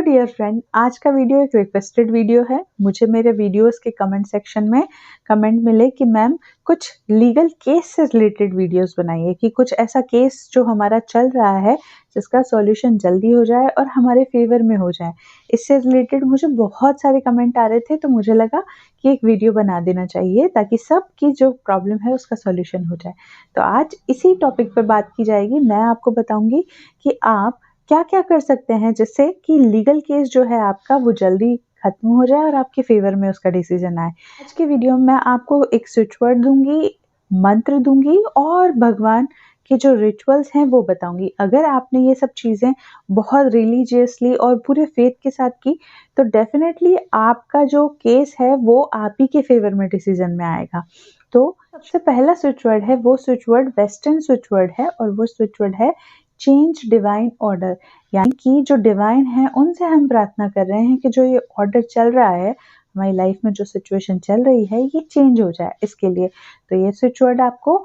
Dear friend, आज का video एक रिक्वेस्टेड वीडियो है। मुझे मेरे वीडियोस के कमेंट सेक्शन में कमेंट मिले कि मैम कुछ लीगल केस से रिलेटेड वीडियोस बनाइए, कि कुछ ऐसा केस जो हमारा चल रहा है जिसका सॉल्यूशन जल्दी हो जाए और हमारे फेवर में हो जाए। इससे रिलेटेड मुझे बहुत सारे कमेंट आ रहे थे, तो मुझे लगा कि एक वीडियो बना देना चाहिए ताकि सबकी जो प्रॉब्लम है उसका सॉल्यूशन हो जाए। तो आज इसी टॉपिक पर बात की जाएगी। मैं आपको बताऊंगी कि आप क्या क्या कर सकते हैं जिससे कि लीगल केस जो है आपका वो जल्दी खत्म हो जाए और आपके फेवर में उसका डिसीजन आए। आज के वीडियो में मैं आपको एक स्विच वर्ड दूंगी, मंत्र दूंगी और भगवान के जो रिचुअल्स हैं वो बताऊंगी। अगर आपने ये सब चीज़ें बहुत रिलीजियसली और पूरे फेथ के साथ की तो डेफिनेटली आपका जो केस है वो आप ही के फेवर में डिसीजन में आएगा। तो सबसे पहला स्विच वर्ड है, वो switch word western switch word है और वो स्विच वर्ड है चेंज डिवाइन ऑर्डर। यानी कि जो डिवाइन है उनसे हम प्रार्थना कर रहे हैं कि जो ये ऑर्डर चल रहा है हमारी लाइफ में, जो सिचुएशन चल रही है, ये चेंज हो जाए इसके लिए। तो ये स्विच वर्ड आपको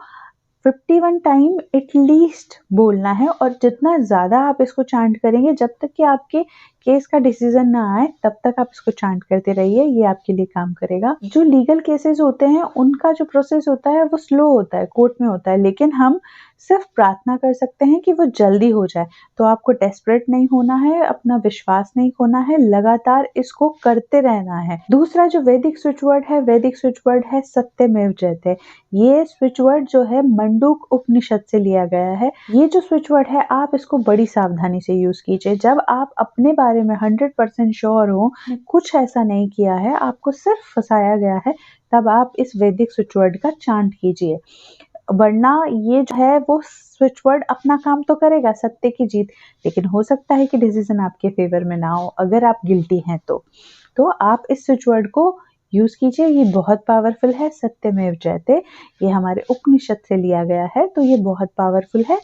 51 टाइम एटलीस्ट बोलना है और जितना ज़्यादा आप इसको चांट करेंगे, जब तक कि आपके केस का डिसीजन ना आए तब तक आप इसको चांट करते रहिए, ये आपके लिए काम करेगा। जो लीगल केसेस होते हैं उनका जो प्रोसेस होता है वो स्लो होता है, कोर्ट में होता है, लेकिन हम सिर्फ प्रार्थना कर सकते हैं कि वो जल्दी हो जाए। तो आपको डेस्परेट नहीं होना है, अपना विश्वास नहीं खोना है, लगातार इसको करते रहना है। दूसरा जो वैदिक स्विच वर्ड है, वैदिक स्विच वर्ड है सत्यमेव जयते। ये स्विच वर्ड जो है मंडूक उपनिषद से लिया गया है। ये जो स्विच वर्ड है आप इसको बड़ी सावधानी से यूज कीजिए। जब आप अपने बारे में 100% श्योर हो, कुछ ऐसा नहीं किया है, आपको सिर्फ फंसाया गया है, तब आप इस वैदिक स्विच वर्ड का चांट कीजिए। वरना ये जो है वो स्विच वर्ड अपना काम तो करेगा, सत्य की जीत, लेकिन हो सकता है कि डिसीजन आपके फेवर में ना हो अगर आप गिल्टी हैं तो आप इस स्विच वर्ड को यूज कीजिए। ये बहुत पावरफुल है, सत्यमेव जयते। ये हमारे उपनिषद से लिया गया है, तो ये बहुत पावरफुल है।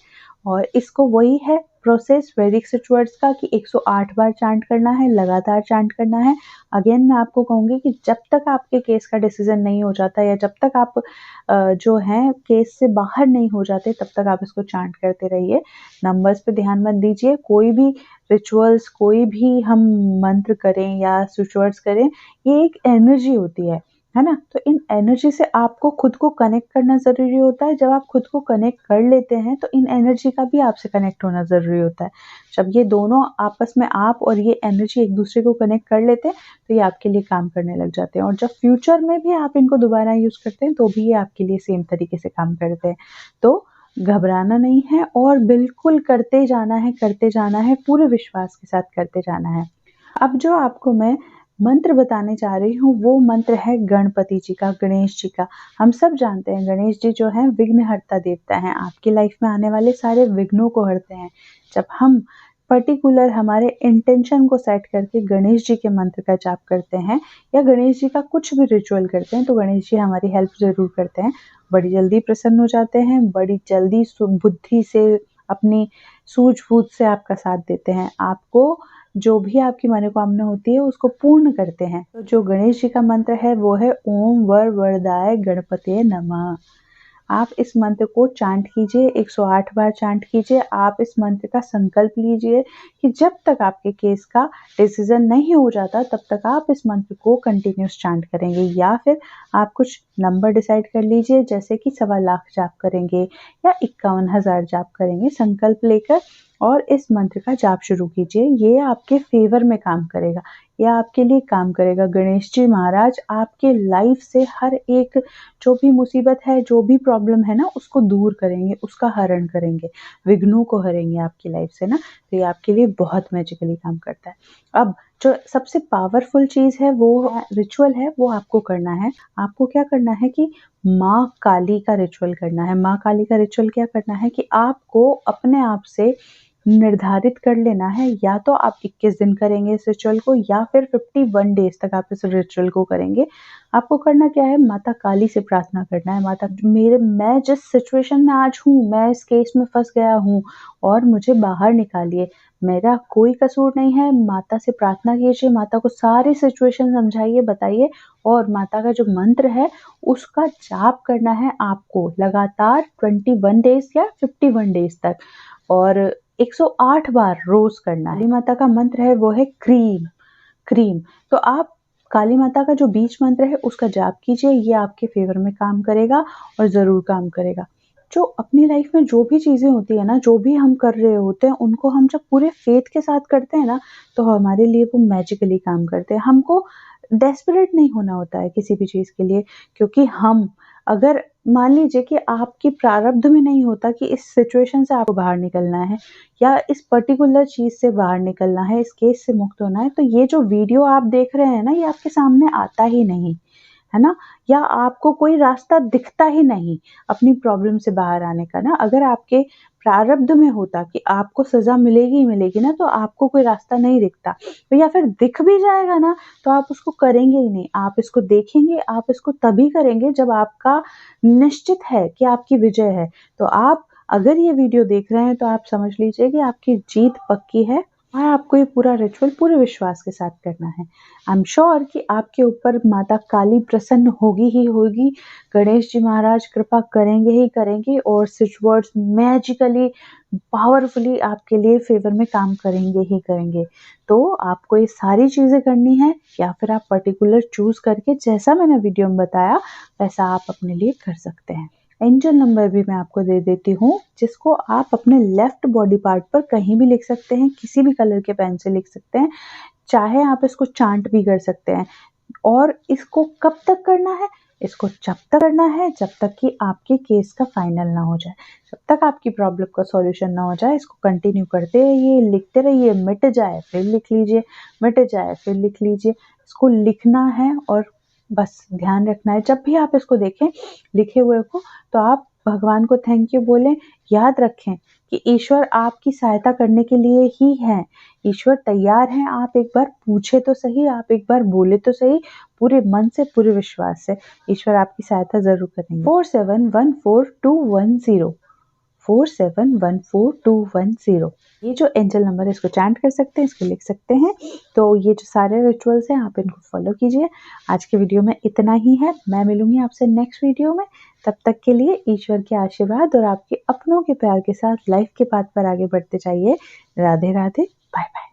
और इसको वही है प्रोसेस वैदिक स्विच वर्ड्स का कि 108 बार चांट करना है, लगातार चांट करना है। अगेन मैं आपको कहूंगी कि जब तक आपके केस का डिसीजन नहीं हो जाता या जब तक आप जो हैं केस से बाहर नहीं हो जाते, तब तक आप इसको चांट करते रहिए। नंबर्स पे ध्यान मत दीजिए। कोई भी रिचुअल्स, कोई भी हम मंत्र करें या स्विच वर्ड्स करें, ये एक एनर्जी होती है ना। तो इन एनर्जी से आपको खुद को कनेक्ट करना जरूरी होता है। जब आप खुद को कनेक्ट कर लेते हैं तो इन एनर्जी का भी आपसे कनेक्ट होना जरूरी होता है। जब ये दोनों आपस में, आप और ये एनर्जी एक दूसरे को कनेक्ट कर लेते हैं, तो ये आपके लिए काम करने लग जाते हैं। और जब फ्यूचर में भी आप इनको दोबारा यूज करते हैं तो भी ये आपके लिए सेम तरीके से काम करते हैं। तो घबराना नहीं है और बिल्कुल करते जाना है, करते जाना है, पूरे विश्वास के साथ करते जाना है। अब जो आपको मैं मंत्र बताने जा रही हूँ वो मंत्र है गणपति जी का, गणेश जी का। हम सब जानते हैं गणेश जी जो है विघ्नहर्ता देवता हैं, आपकी लाइफ में आने वाले सारे विघ्नों को हरते हैं। जब हम पर्टिकुलर हमारे इंटेंशन को सेट करके गणेश जी के मंत्र का जाप करते हैं या गणेश जी का कुछ भी रिचुअल करते हैं, तो गणेश जी हमारी हेल्प जरूर करते हैं, बड़ी जल्दी प्रसन्न हो जाते हैं, बड़ी जल्दी बुद्धि से, अपनी सूझबूझ से आपका साथ देते हैं, आपको जो भी आपकी मनोकामना होती है उसको पूर्ण करते हैं। तो जो गणेश जी का मंत्र है वो है ओम वर वरदाय गणपते नमः। आप इस मंत्र को चांट कीजिए, 108 बार चांट कीजिए। आप इस मंत्र का संकल्प लीजिए कि जब तक आपके केस का डिसीजन नहीं हो जाता तब तक आप इस मंत्र को कंटिन्यूस चांट करेंगे। या फिर आप कुछ नंबर डिसाइड कर लीजिए, जैसे कि 1.25 लाख जाप करेंगे या 51,000 जाप करेंगे, संकल्प लेकर और इस मंत्र का जाप शुरू कीजिए। ये आपके फेवर में काम करेगा, ये आपके लिए काम करेगा। गणेश जी महाराज आपके लाइफ से हर एक जो भी मुसीबत है, जो भी प्रॉब्लम है ना, उसको दूर करेंगे, उसका हरण करेंगे, विघ्नों को हरेंगे आपकी लाइफ से ना। तो ये आपके लिए बहुत मैजिकली काम करता है। अब जो सबसे पावरफुल चीज है, वो रिचुअल है, वो आपको करना है। आपको क्या करना है कि माँ काली का रिचुअल करना है। माँ काली का रिचुअल क्या करना है कि आपको अपने आप से निर्धारित कर लेना है, या तो आप 21 दिन करेंगे इस रिचुअल को या फिर 51 डेज तक आप इस रिचुअल को करेंगे। आपको करना क्या है, माता काली से प्रार्थना करना है, माता मैं जिस सिचुएशन में आज हूँ, मैं इस केस में फंस गया हूँ और मुझे बाहर निकालिए, मेरा कोई कसूर नहीं है। माता से प्रार्थना कीजिए, माता को सारी सिचुएशन समझाइए, बताइए, और माता का जो मंत्र है उसका जाप करना है आपको लगातार 21 डेज या 51 डेज तक। और 108 बार रोज करना है। काली माता का मंत्र है वो है क्रीम क्रीम। तो आप काली माता का जो बीज मंत्र है उसका जाप कीजिए, ये आपके फेवर में काम करेगा और ज़रूर काम करेगा। जो अपनी लाइफ में जो भी चीज़ें होती है ना, जो भी हम कर रहे होते हैं, उनको हम जब पूरे फेथ के साथ करते हैं ना, तो हमारे लिए वो मैजिकली काम करते हैं। हमको डेस्परेट नहीं होना होता है किसी भी चीज़ के लिए, क्योंकि हम अगर मान लीजिए कि आपकी प्रारब्ध में नहीं होता कि इस सिचुएशन से आपको बाहर निकलना है या इस पर्टिकुलर चीज़ से बाहर निकलना है, इस केस से मुक्त होना है, तो ये जो वीडियो आप देख रहे हैं ना, ये आपके सामने आता ही नहीं, है ना? या आपको कोई रास्ता दिखता ही नहीं अपनी प्रॉब्लम से बाहर आने का ना। अगर आपके प्रारब्ध में होता कि आपको सज़ा मिलेगी ही मिलेगी ना, तो आपको कोई रास्ता नहीं दिखता। तो या फिर दिख भी जाएगा ना, तो आप उसको करेंगे ही नहीं। आप इसको देखेंगे, आप इसको तभी करेंगे जब आपका निश्चित है कि आपकी विजय है। तो आप अगर ये वीडियो देख रहे हैं तो आप समझ लीजिए कि आपकी जीत पक्की है और आपको ये पूरा रिचुअल पूरे विश्वास के साथ करना है। आई एम श्योर कि आपके ऊपर माता काली प्रसन्न होगी ही होगी। गणेश जी महाराज कृपा करेंगे ही करेंगे और स्विच वर्ड्स मैजिकली पावरफुली आपके लिए फेवर में काम करेंगे ही करेंगे। तो आपको ये सारी चीज़ें करनी है या फिर आप पर्टिकुलर चूज करके जैसा मैंने वीडियो में बताया वैसा आप अपने लिए कर सकते हैं। एंजल नंबर भी मैं आपको दे देती हूँ, जिसको आप अपने लेफ्ट बॉडी पार्ट पर कहीं भी लिख सकते हैं, किसी भी कलर के पेन से लिख सकते हैं, चाहे आप इसको चांट भी कर सकते हैं। और इसको कब तक करना है? इसको जब तक करना है जब तक कि आपके केस का फाइनल ना हो जाए, जब तक आपकी प्रॉब्लम का सॉल्यूशन ना हो जाए, इसको कंटिन्यू करते रहिए, लिखते रहिए। मिट जाए फिर लिख लीजिए, मिट जाए फिर लिख लीजिए। इसको लिखना है और बस ध्यान रखना है, जब भी आप इसको देखें लिखे हुए को, तो आप भगवान को थैंक यू बोलें। याद रखें कि ईश्वर आपकी सहायता करने के लिए ही है। ईश्वर तैयार हैं, आप एक बार पूछे तो सही, आप एक बार बोले तो सही, पूरे मन से, पूरे विश्वास से। ईश्वर आपकी सहायता जरूर करेंगे। 47142110 47142110 ये जो एंजल नंबर है, इसको चैंट कर सकते हैं, इसको लिख सकते हैं। तो ये जो सारे रिचुअल्स हैं आप इनको फॉलो कीजिए। आज के वीडियो में इतना ही है। मैं मिलूंगी आपसे नेक्स्ट वीडियो में। तब तक के लिए ईश्वर के आशीर्वाद और आपके अपनों के प्यार के साथ लाइफ के पाथ पर आगे बढ़ते जाइए। Radhe Radhe, bye bye.